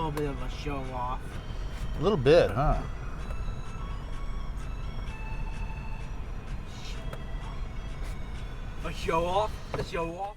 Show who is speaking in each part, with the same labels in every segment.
Speaker 1: little bit of a show off.
Speaker 2: A little bit, huh?
Speaker 1: A show off? A show off?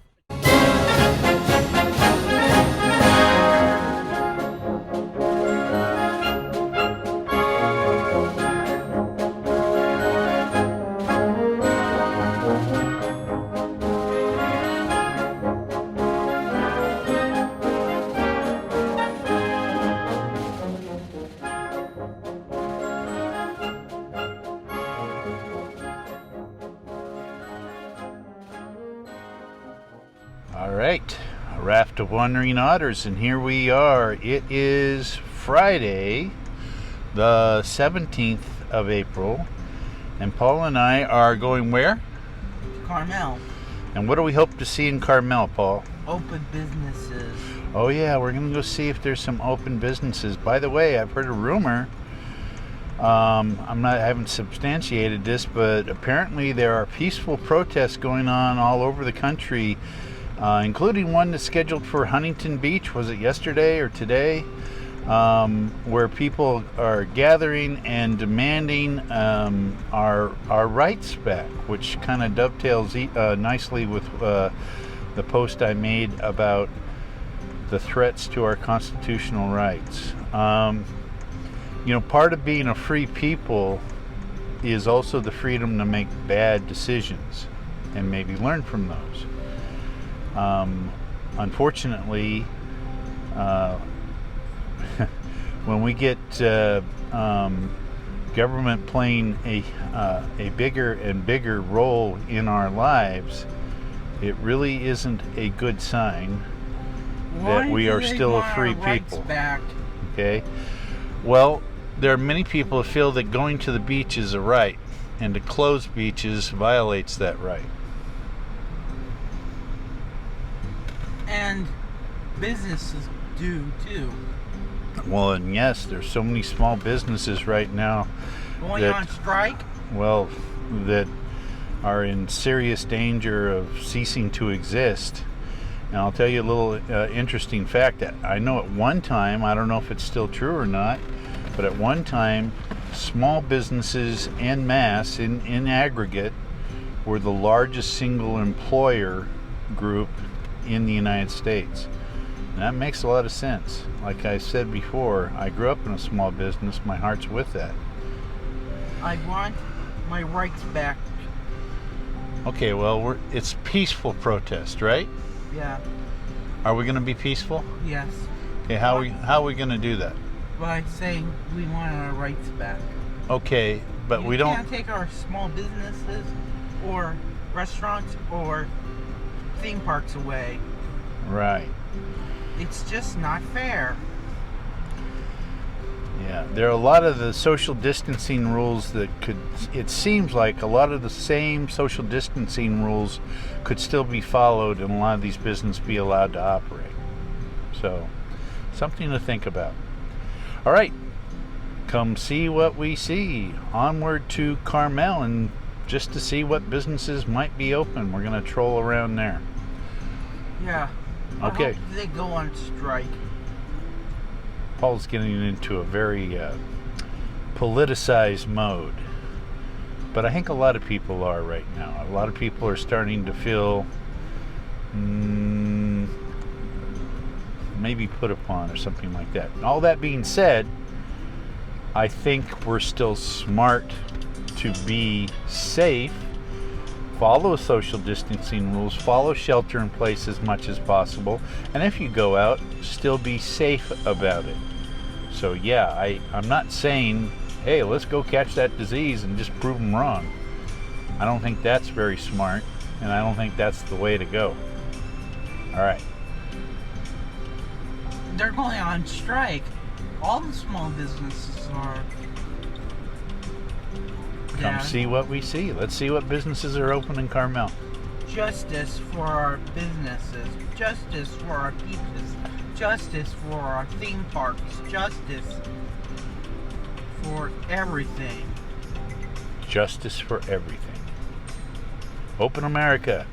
Speaker 2: All right, a raft of wandering otters, and here we are. It is Friday, the 17th of April, and Paul and I are going where?
Speaker 1: Carmel.
Speaker 2: And what do we hope to see in Carmel, Paul?
Speaker 1: Open businesses.
Speaker 2: Oh yeah, we're gonna go see if there's some open businesses. By the way, I've heard a rumor. I haven't substantiated this, but apparently there are peaceful protests going on all over the country, including one that's scheduled for Huntington Beach. Was it yesterday or today? Where people are gathering and demanding our rights back, which kind of dovetails nicely with the post I made about the threats to our constitutional rights. You know, part of being a free people is also the freedom to make bad decisions and maybe learn from those. Unfortunately, when we get government playing a bigger and bigger role in our lives, it really isn't a good sign that we are still a free people.
Speaker 1: Back?
Speaker 2: Okay. Well, there are many people who feel that going to the beach is a right, and to close beaches violates that right.
Speaker 1: And businesses do too.
Speaker 2: Well, and yes, there's so many small businesses right now
Speaker 1: Going on strike?
Speaker 2: Well, that are in serious danger of ceasing to exist. And I'll tell you a little interesting fact that I know at one time, I don't know if it's still true or not, but at one time, small businesses en masse, in aggregate, were the largest single employer group in the United States. And that makes a lot of sense. Like I said before, I grew up in a small business. My heart's with that.
Speaker 1: I want my rights back.
Speaker 2: Okay, well, it's peaceful protest, right?
Speaker 1: Yeah.
Speaker 2: Are we going to be peaceful?
Speaker 1: Yes.
Speaker 2: Okay, how are we going to do that?
Speaker 1: By saying we want our rights back.
Speaker 2: Okay, but we don't.
Speaker 1: You can't take our small businesses or restaurants or theme parks away.
Speaker 2: Right.
Speaker 1: It's just not fair.
Speaker 2: Yeah, there are a lot of the social distancing rules that it seems like a lot of the same social distancing rules could still be followed and a lot of these businesses be allowed to operate. So, something to think about. All right, come see what we see. Onward to Carmel, and just to see what businesses might be open. We're going to troll around there.
Speaker 1: Yeah.
Speaker 2: Okay.
Speaker 1: I hope they go on strike.
Speaker 2: Paul's getting into a very politicized mode. But I think a lot of people are right now. A lot of people are starting to feel maybe put upon or something like that. And all that being said, I think we're still smart to be safe, follow social distancing rules, follow shelter in place as much as possible, and if you go out, still be safe about it. So yeah, I'm not saying, hey, let's go catch that disease and just prove them wrong. I don't think that's very smart, and I don't think that's the way to go. All right.
Speaker 1: They're going on strike. All the small businesses are.
Speaker 2: Come see what we see. Let's see what businesses are open in Carmel.
Speaker 1: Justice for our businesses. Justice for our beaches. Justice for our theme parks. Justice for everything.
Speaker 2: Justice for everything. Open America.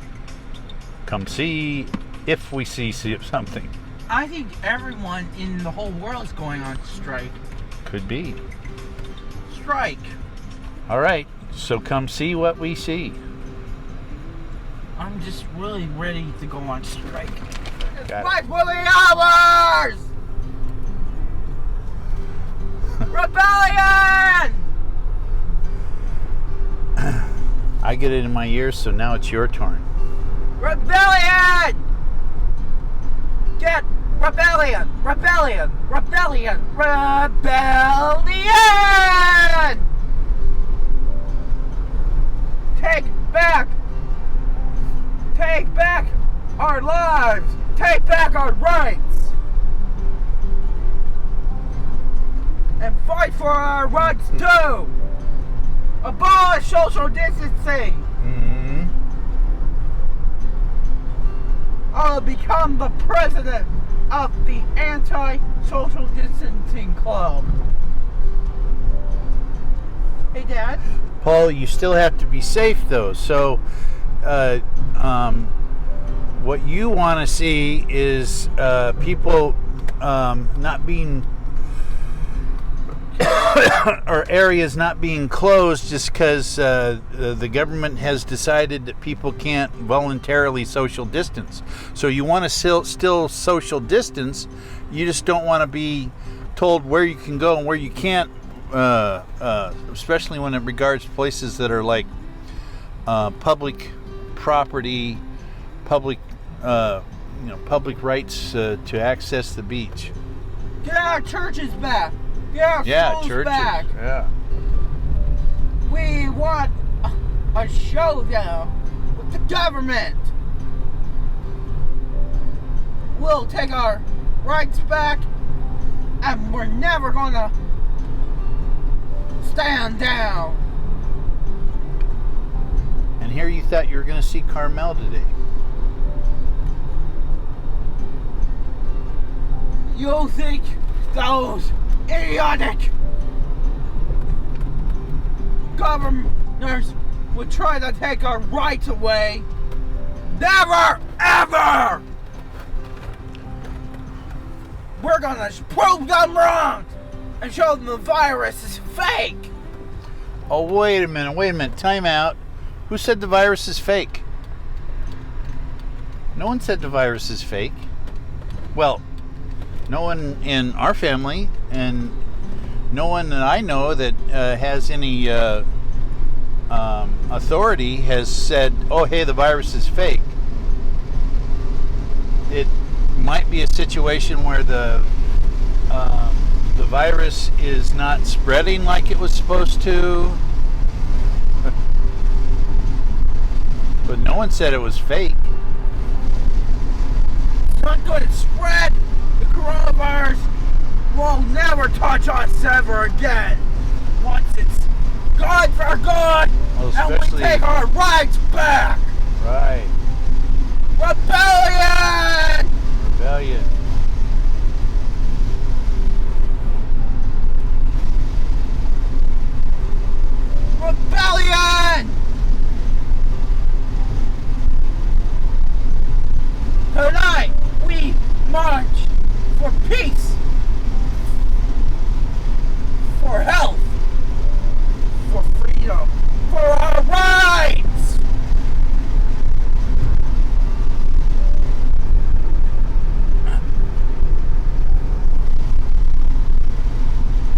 Speaker 2: Come see if we see something.
Speaker 1: I think everyone in the whole world is going on strike.
Speaker 2: Could be.
Speaker 1: Strike.
Speaker 2: All right, so come see what we see.
Speaker 1: I'm just really ready to go on strike.
Speaker 2: Got
Speaker 1: Fight for the hours! Rebellion!
Speaker 2: I get it in my ears, so now it's your turn.
Speaker 1: Rebellion! Get rebellion! Rebellion! Rebellion! Rebellion! Take back! Take back our lives! Take back our rights! And fight for our rights too! Abolish social distancing!
Speaker 2: Mm-hmm.
Speaker 1: I'll become the president of the anti-social distancing club. Hey, Dad?
Speaker 2: Paul, you still have to be safe, though. So, what you want to see is people not being or areas not being closed just because the government has decided that people can't voluntarily social distance. So you want to still social distance. You just don't want to be told where you can go and where you can't, especially when it regards places that are like public property, public public rights to access the beach.
Speaker 1: Get our churches back. Get our schools
Speaker 2: churches.
Speaker 1: back.
Speaker 2: Yeah.
Speaker 1: We want a showdown with the government. We'll take our rights back, and we're never gonna stand down.
Speaker 2: And here you thought you were going to see Carmel today.
Speaker 1: You think those idiotic governors would try to take our rights away? Never, ever! We're gonna prove them wrong and show them the virus is fake.
Speaker 2: Oh, wait a minute, time out. Who said the virus is fake? No one said the virus is fake. Well, no one in our family, and no one that I know that has any authority has said, oh, hey, the virus is fake. It might be a situation where the virus is not spreading like it was supposed to. But no one said it was fake.
Speaker 1: It's not going to spread. The coronavirus will never touch us ever again. Once it's gone for good,
Speaker 2: Well,
Speaker 1: and we take our rights back.
Speaker 2: Right.
Speaker 1: Rebellion!
Speaker 2: Rebellion.
Speaker 1: Rebellion! Tonight, we march for peace, for health, for freedom, for our rights!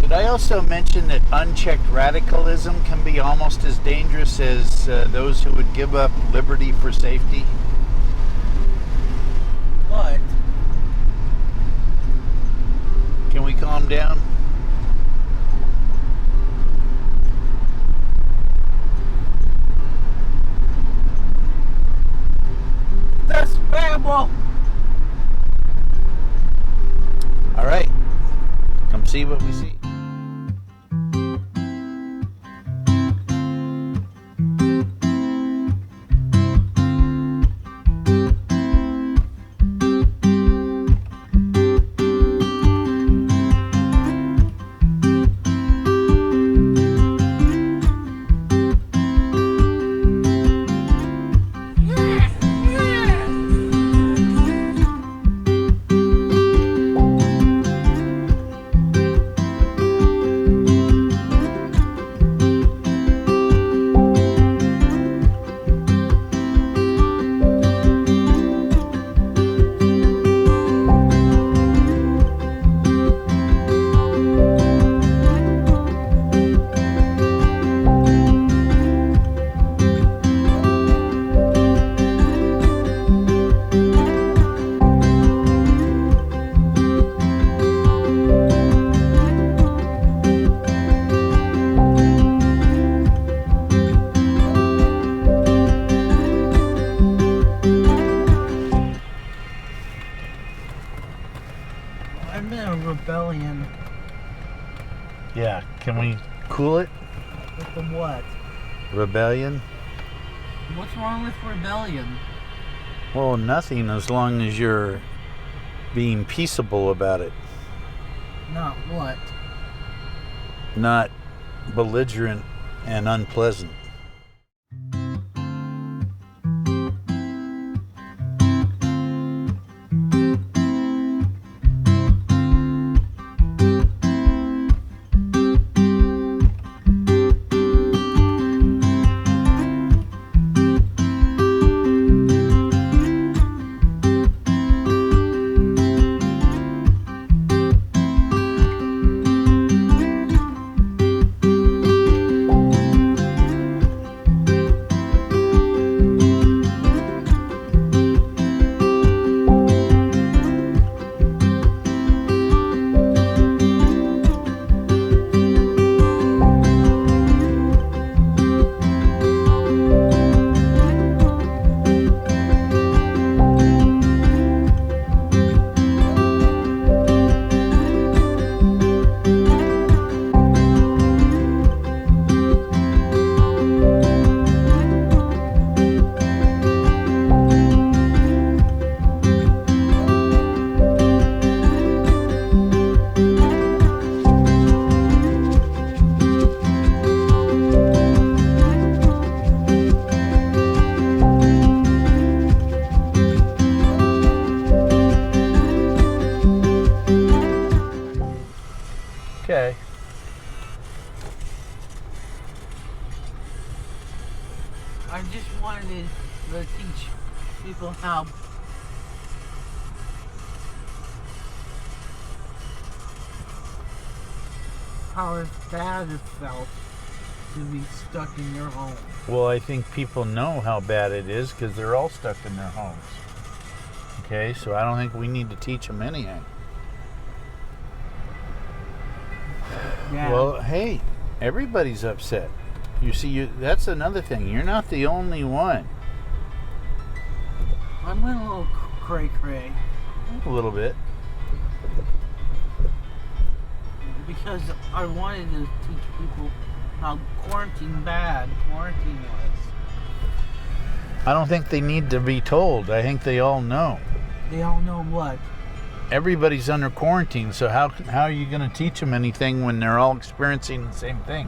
Speaker 2: Did I also mention that unchecked radicalism can be almost as dangerous as those who would give up liberty for safety?
Speaker 1: What?
Speaker 2: Can we calm down?
Speaker 1: This babble!
Speaker 2: All right. Come see what we see.
Speaker 1: I'm in a rebellion.
Speaker 2: Yeah, can we cool it?
Speaker 1: With the what?
Speaker 2: Rebellion?
Speaker 1: What's wrong with rebellion?
Speaker 2: Well, nothing as long as you're being peaceable about it.
Speaker 1: Not what?
Speaker 2: Not belligerent and unpleasant. Okay.
Speaker 1: I just wanted to teach people how bad it felt to be stuck in your home.
Speaker 2: Well, I think people know how bad it is because they're all stuck in their homes. Okay, so I don't think we need to teach them anything.
Speaker 1: Yeah.
Speaker 2: Well, hey, everybody's upset. You see, that's another thing. You're not the only one.
Speaker 1: I'm a little cray-cray.
Speaker 2: A little bit.
Speaker 1: Because I wanted to teach people how bad quarantine was.
Speaker 2: I don't think they need to be told. I think they all know.
Speaker 1: They all know what?
Speaker 2: Everybody's under quarantine, so how are you going to teach them anything when they're all experiencing the same thing?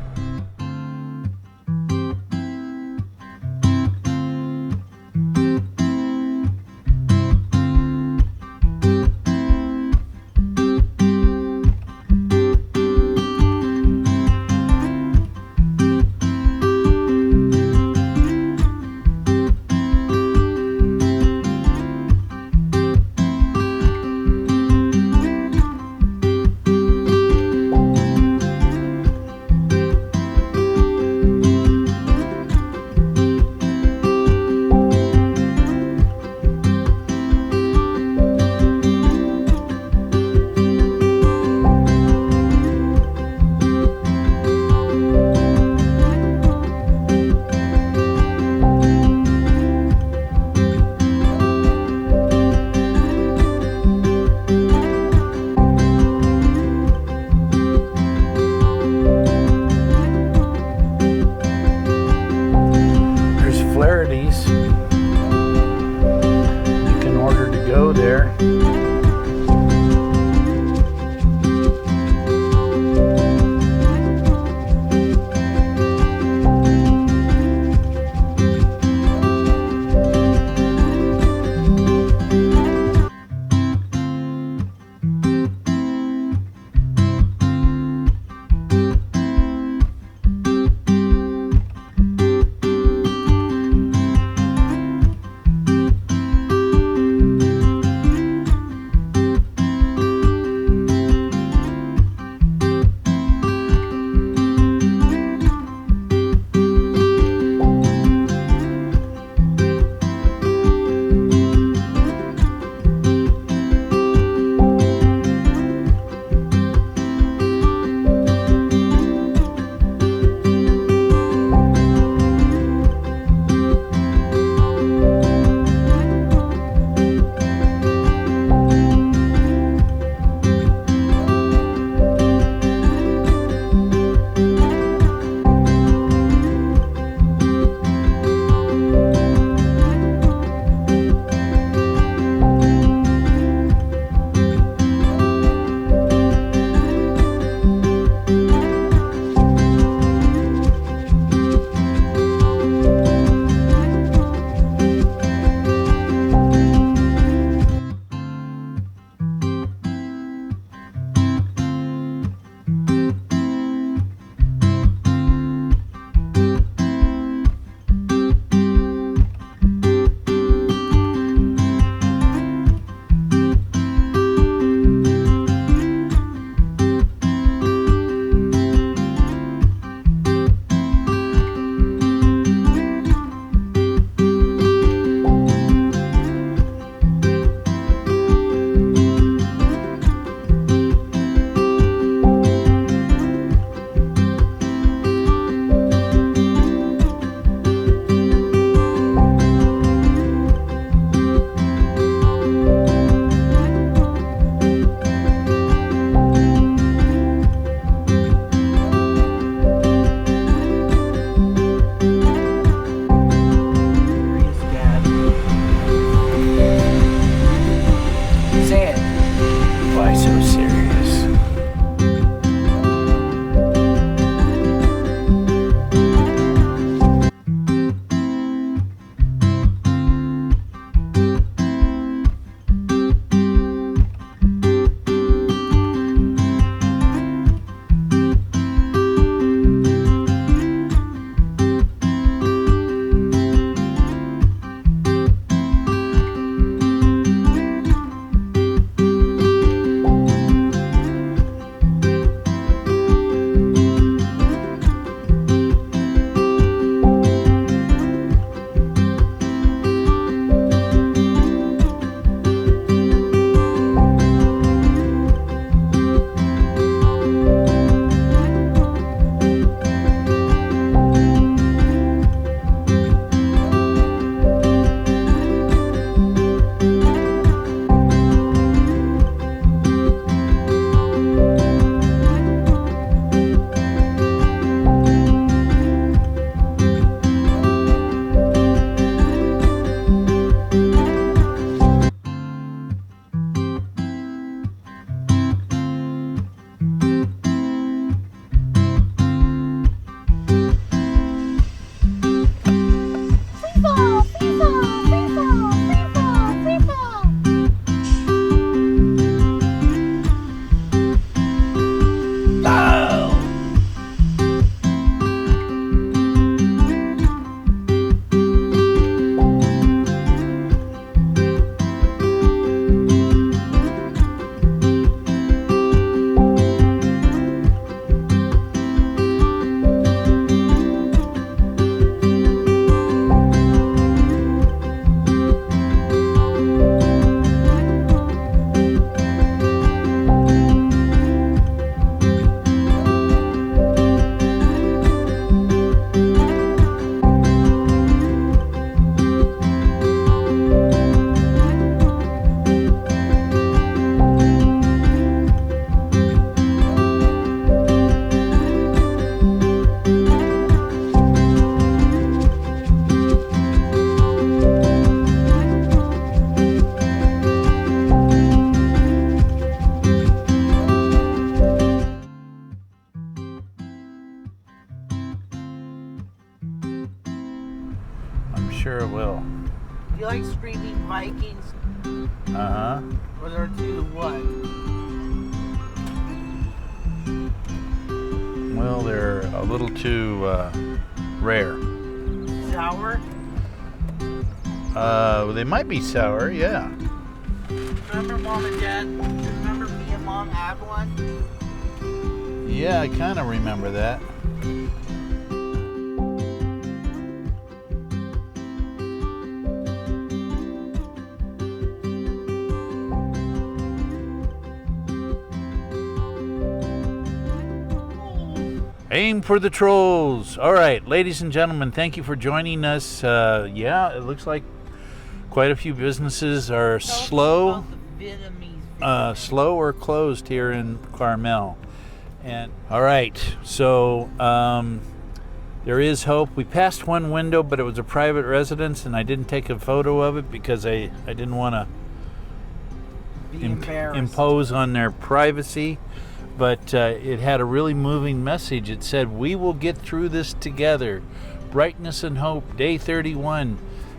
Speaker 2: so serious. Sure it will.
Speaker 1: Do you like Screaming Vikings?
Speaker 2: Uh-huh.
Speaker 1: Or they're too what?
Speaker 2: Well, they're a little too rare.
Speaker 1: Sour?
Speaker 2: They might be sour, yeah.
Speaker 1: Remember Mom and Dad? Remember me and Mom had one?
Speaker 2: Yeah, I kind of remember that. Aim for the trolls. All right, ladies and gentlemen, thank you for joining us. Yeah, it looks like quite a few businesses are slow or closed here in Carmel. And all right, so there is hope. We passed one window, but it was a private residence, and I didn't take a photo of it because I didn't want to impose on their privacy. But it had a really moving message. It said, "We will get through this together. Brightness and hope, day 31,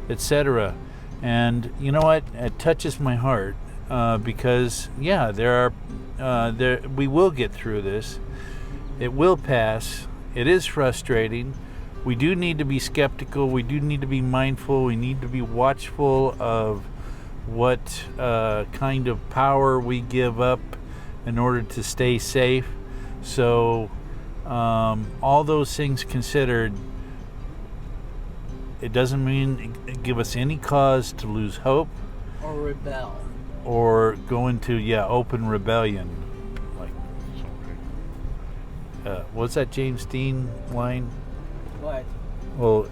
Speaker 2: etc." And you know what? It touches my heart because, yeah, we will get through this. It will pass. It is frustrating. We do need to be skeptical. We do need to be mindful. We need to be watchful of what kind of power we give up in order to stay safe. So all those things considered, it doesn't mean give us any cause to lose hope
Speaker 1: or rebel
Speaker 2: or go into open rebellion. Like what's that James Dean line?
Speaker 1: What?
Speaker 2: Well,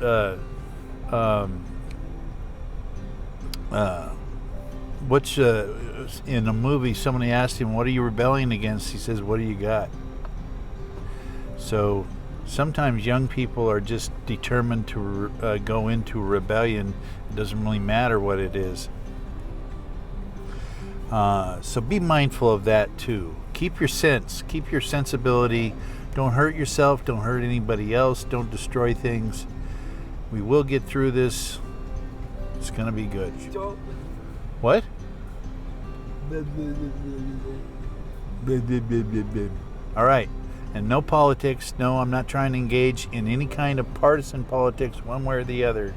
Speaker 2: which in a movie somebody asked him, "What are you rebelling against?" He says, "What do you got?" So sometimes young people are just determined to go into rebellion. It doesn't really matter what it is. So be mindful of that too. Keep your sense, keep your sensibility. Don't hurt yourself, don't hurt anybody else, don't destroy things. We will get through this. It's gonna be good. What? All right. And no politics. No, I'm not trying to engage in any kind of partisan politics one way or the other.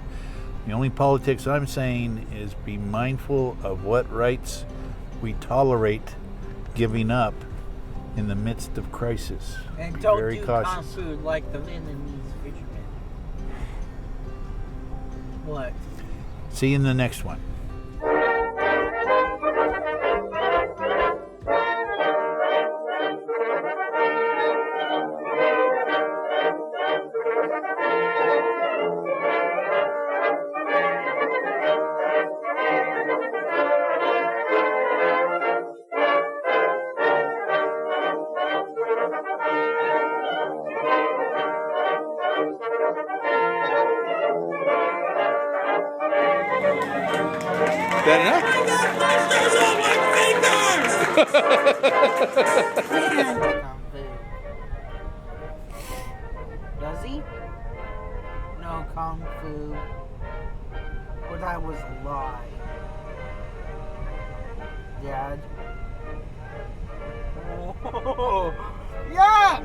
Speaker 2: The only politics I'm saying is be mindful of what rights we tolerate giving up in the midst of crisis.
Speaker 1: And
Speaker 2: Be
Speaker 1: don't
Speaker 2: very
Speaker 1: do
Speaker 2: cautious.
Speaker 1: kung fu like the Vietnamese fishermen. What?
Speaker 2: See you in the next one.
Speaker 3: That enough?
Speaker 1: Kung fu. Does he? No kung fu. Or that was a lie. Dad. Oh. Yeah!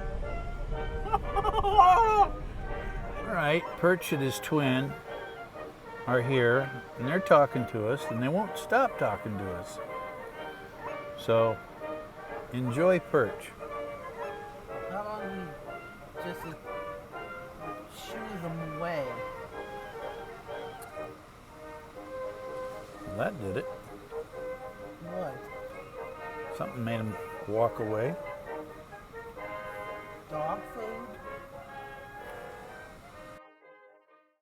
Speaker 2: All right, Perch and his twin are here, and they're talking to us, and they won't stop talking to us. So, enjoy Perch.
Speaker 1: How about we just shoo them away?
Speaker 2: Well, that did it.
Speaker 1: What?
Speaker 2: Something made him walk away.